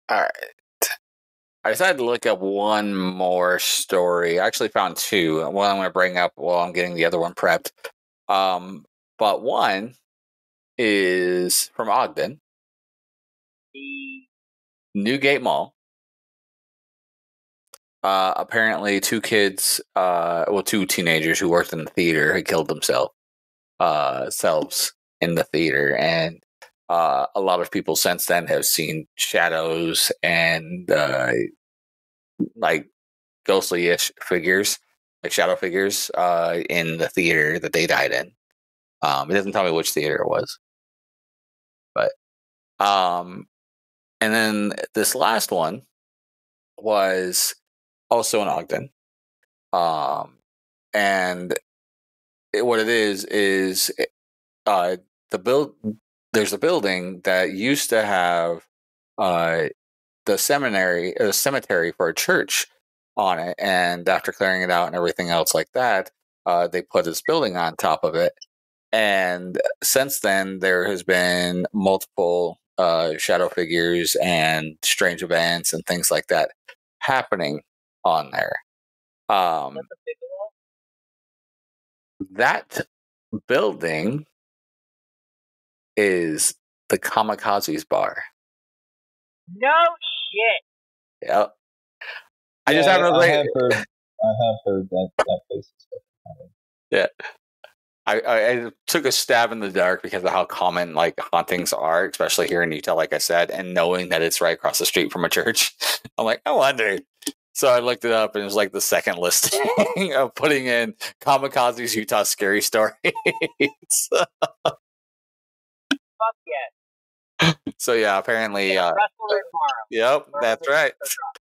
All right. I decided to look up one more story. I actually found two. One I'm going to bring up while I'm getting the other one prepped. But one is from Ogden, Newgate Mall. Apparently, two teenagers who worked in the theater had killed themselves in the theater, and a lot of people since then have seen shadows and like ghostly-ish figures, like shadow figures, in the theater that they died in. It doesn't tell me which theater it was, but and then this last one was also in Ogden, and what it is there's a building that used to have the cemetery for a church on it, and after clearing it out and everything else like that, they put this building on top of it. And since then, there has been multiple shadow figures and strange events and things like that happening on there. That building is the Kamikaze's bar. No shit. Yep. I have heard that place is fucking. Yeah. I took a stab in the dark because of how common like hauntings are, especially here in Utah, like I said, and knowing that it's right across the street from a church. I'm like, I wonder. So I looked it up, and it was like the second listing of putting in Kamikaze's Utah scary stories. Fuck yes. So yeah, apparently. Yep, that's right.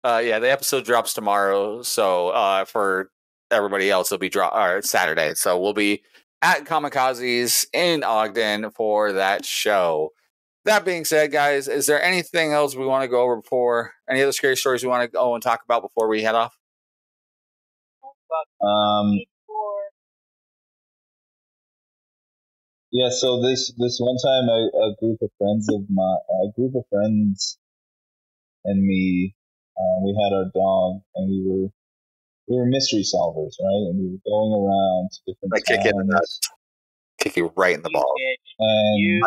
Yeah, the episode drops tomorrow. So for everybody else, it'll be Saturday. So we'll be at Kamikaze's in Ogden for that show. That being said, guys, is there anything else we want to go over before? Any other scary stories we want to go and talk about before we head off? Yeah, so this one time, a group of friends and me, we had our dog, and we were mystery solvers, right? And we were going around to different towns. Kick you right in the balls. And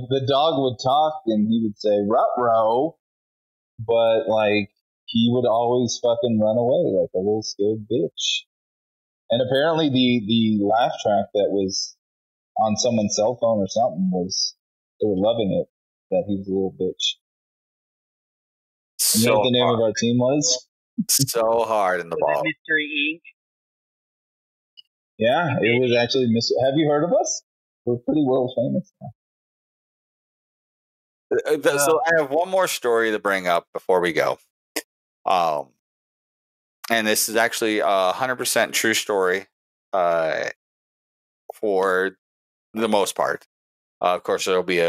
the dog would talk, and he would say "ruh-roh," but like he would always fucking run away like a little scared bitch. And apparently the laugh track that was on someone's cell phone or something they were loving it, that he was a little bitch. You know what the name of our team was? So hard in the ball. Mystery Inc. Yeah, it was actually Mystery. Have you heard of us? We're pretty world famous now. So I have one more story to bring up before we go. and this is actually a 100% true story for the most part. Of course, there'll be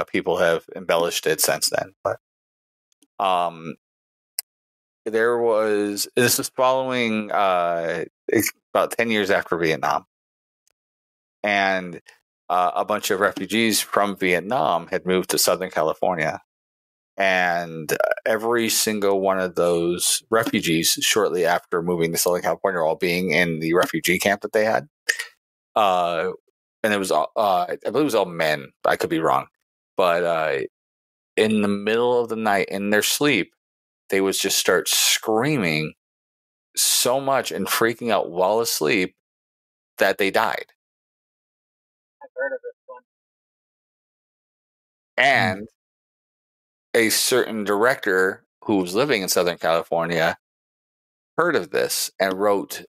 people have embellished it since then, but this was following about 10 years after Vietnam, and a bunch of refugees from Vietnam had moved to Southern California. And every single one of those refugees, shortly after moving to Southern California, all being in the refugee camp that they had, and it was all, I believe it was all men. I could be wrong, but in the middle of the night, in their sleep, they would just start screaming so much and freaking out while asleep that they died. I've heard of this one. And a certain director who was living in Southern California heard of this and wrote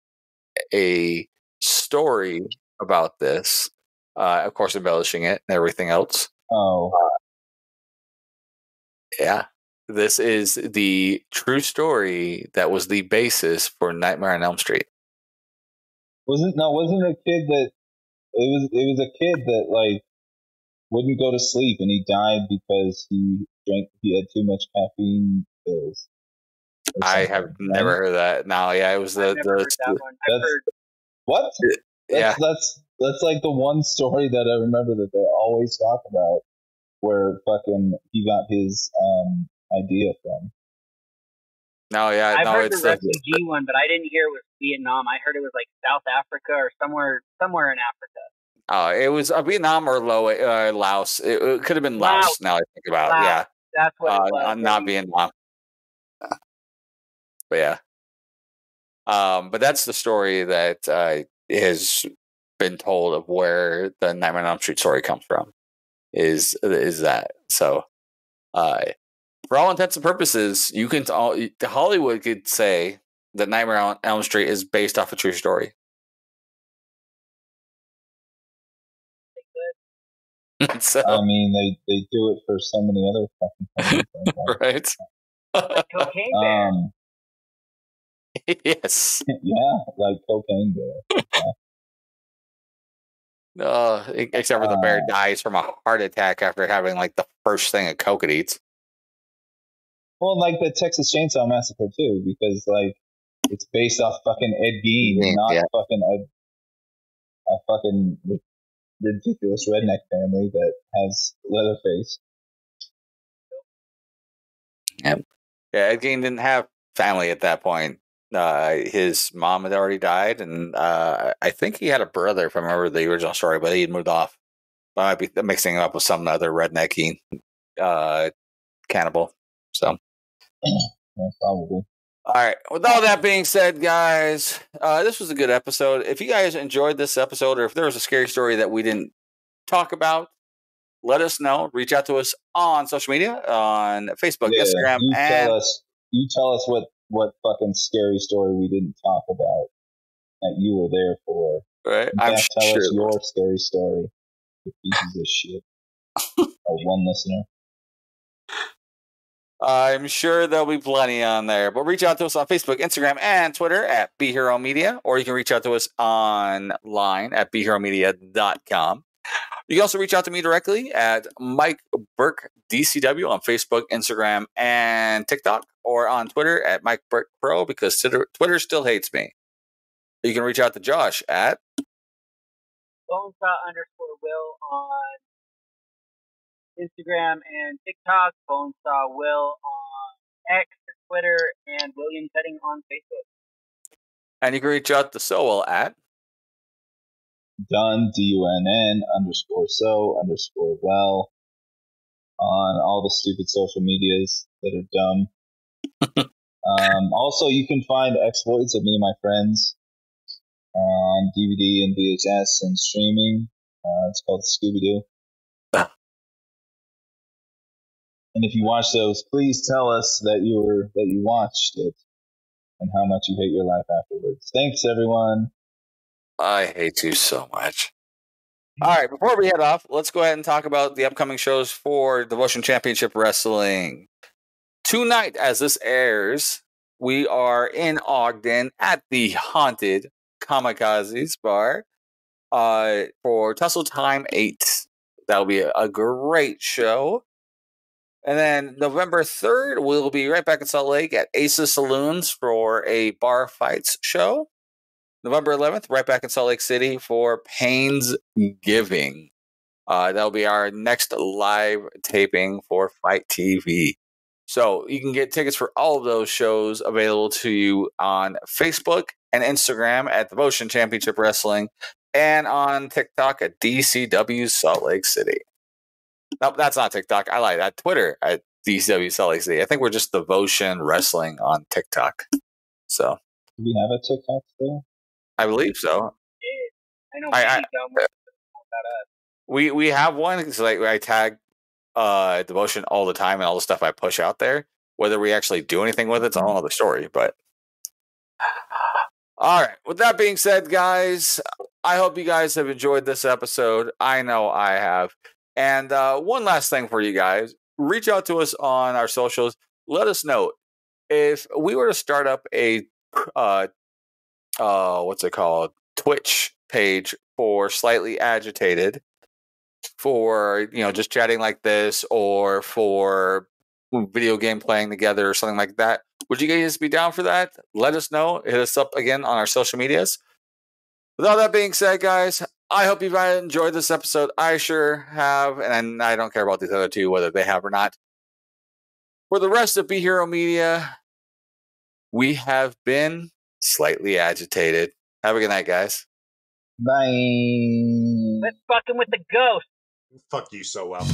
a story about this, of course, embellishing it and everything else. Oh. Yeah. This is the true story that was the basis for Nightmare on Elm Street. Wasn't a kid that it was a kid that like wouldn't go to sleep and he died because he had too much caffeine pills. I have never heard of that. No, yeah, it was I've never heard that one. I've heard what? That's like the one story that I remember that they always talk about where fucking he got his idea from. No, yeah, I've heard the refugee one, but I didn't hear it was Vietnam. I heard it was like South Africa or somewhere in Africa. Oh, it was Vietnam or Laos. It could have been Laos. Now I think about it. Yeah, that's what it was. Not Vietnam. But yeah, but that's the story that has been told of where the Nightmare on Elm Street story comes from. Is that so? For all intents and purposes, you can Hollywood could say that Nightmare on Elm Street is based off a true story. So, I mean, they do it for so many other fucking things, right? Like Cocaine Bear. Yes. Yeah, like Cocaine Bear. Except for the bear dies from a heart attack after having like the first thing a coke it eats. Well, like the Texas Chainsaw Massacre too, because like it's based off fucking Ed Gein, not fucking a fucking ridiculous redneck family that has Leatherface. Yeah, Ed Gein didn't have family at that point. His mom had already died, and I think he had a brother, if I remember the original story, but he had moved off. I might be mixing him up with some other rednecky cannibal. So, yeah, probably. All right. With all that being said, guys, this was a good episode. If you guys enjoyed this episode, or if there was a scary story that we didn't talk about, let us know. Reach out to us on social media, on Facebook, Instagram, You tell us what fucking scary story we didn't talk about that you were there for. Right. Tell us your scary story. You pieces of shit. Our one listener. I'm sure there'll be plenty on there. But reach out to us on Facebook, Instagram, and Twitter at BeHero Media, or you can reach out to us online at BeHeroMedia.com. You can also reach out to me directly at Mike Burke DCW on Facebook, Instagram, and TikTok, or on Twitter at Mike Burke Pro, because Twitter still hates me. You can reach out to Josh at Bonesaw_Will on Instagram and TikTok, Bonesaw Will on X, Twitter, and William Petting on Facebook. And you can reach out to Sowell at Dunn, DUNN _so_well on all the stupid social medias that are dumb. Also, you can find exploits of me and my friends on DVD and VHS and streaming. It's called Scooby-Doo. And if you watch those, please tell us that you watched it and how much you hate your life afterwards. Thanks, everyone. I hate you so much. All right, before we head off, let's go ahead and talk about the upcoming shows for Devotion Championship Wrestling. Tonight, as this airs, we are in Ogden at the Haunted Kamikazes Bar for Tussle Time 8. That'll be a great show. And then November 3rd, we'll be right back in Salt Lake at Aces Saloons for a bar fights show. November 11th, right back in Salt Lake City for Pains Giving. That'll be our next live taping for Fight TV. So you can get tickets for all of those shows available to you on Facebook and Instagram at Devotion Championship Wrestling and on TikTok at DCW Salt Lake City. Nope, that's not TikTok. I lied. At Twitter at DCW Salt Lake City. I think we're just Devotion Wrestling on TikTok. So, do we have a TikTok still? I believe so. I know about us. We have one because like I tag Devotion all the time and all the stuff I push out there. Whether we actually do anything with it's a whole other story. But all right. With that being said, guys, I hope you guys have enjoyed this episode. I know I have. And one last thing for you guys. Reach out to us on our socials. Let us know if we were to start up a what's it called? Twitch page for Slightly Agitated for, just chatting like this or for video game playing together or something like that. Would you guys be down for that? Let us know. Hit us up again on our social medias. With all that being said, guys, I hope you've enjoyed this episode. I sure have, and I don't care about these other two, whether they have or not. For the rest of Be Hero Media, we have been Slightly Agitated. Have a good night, guys. Bye. Let's fuck him with the ghost. Fuck you so well.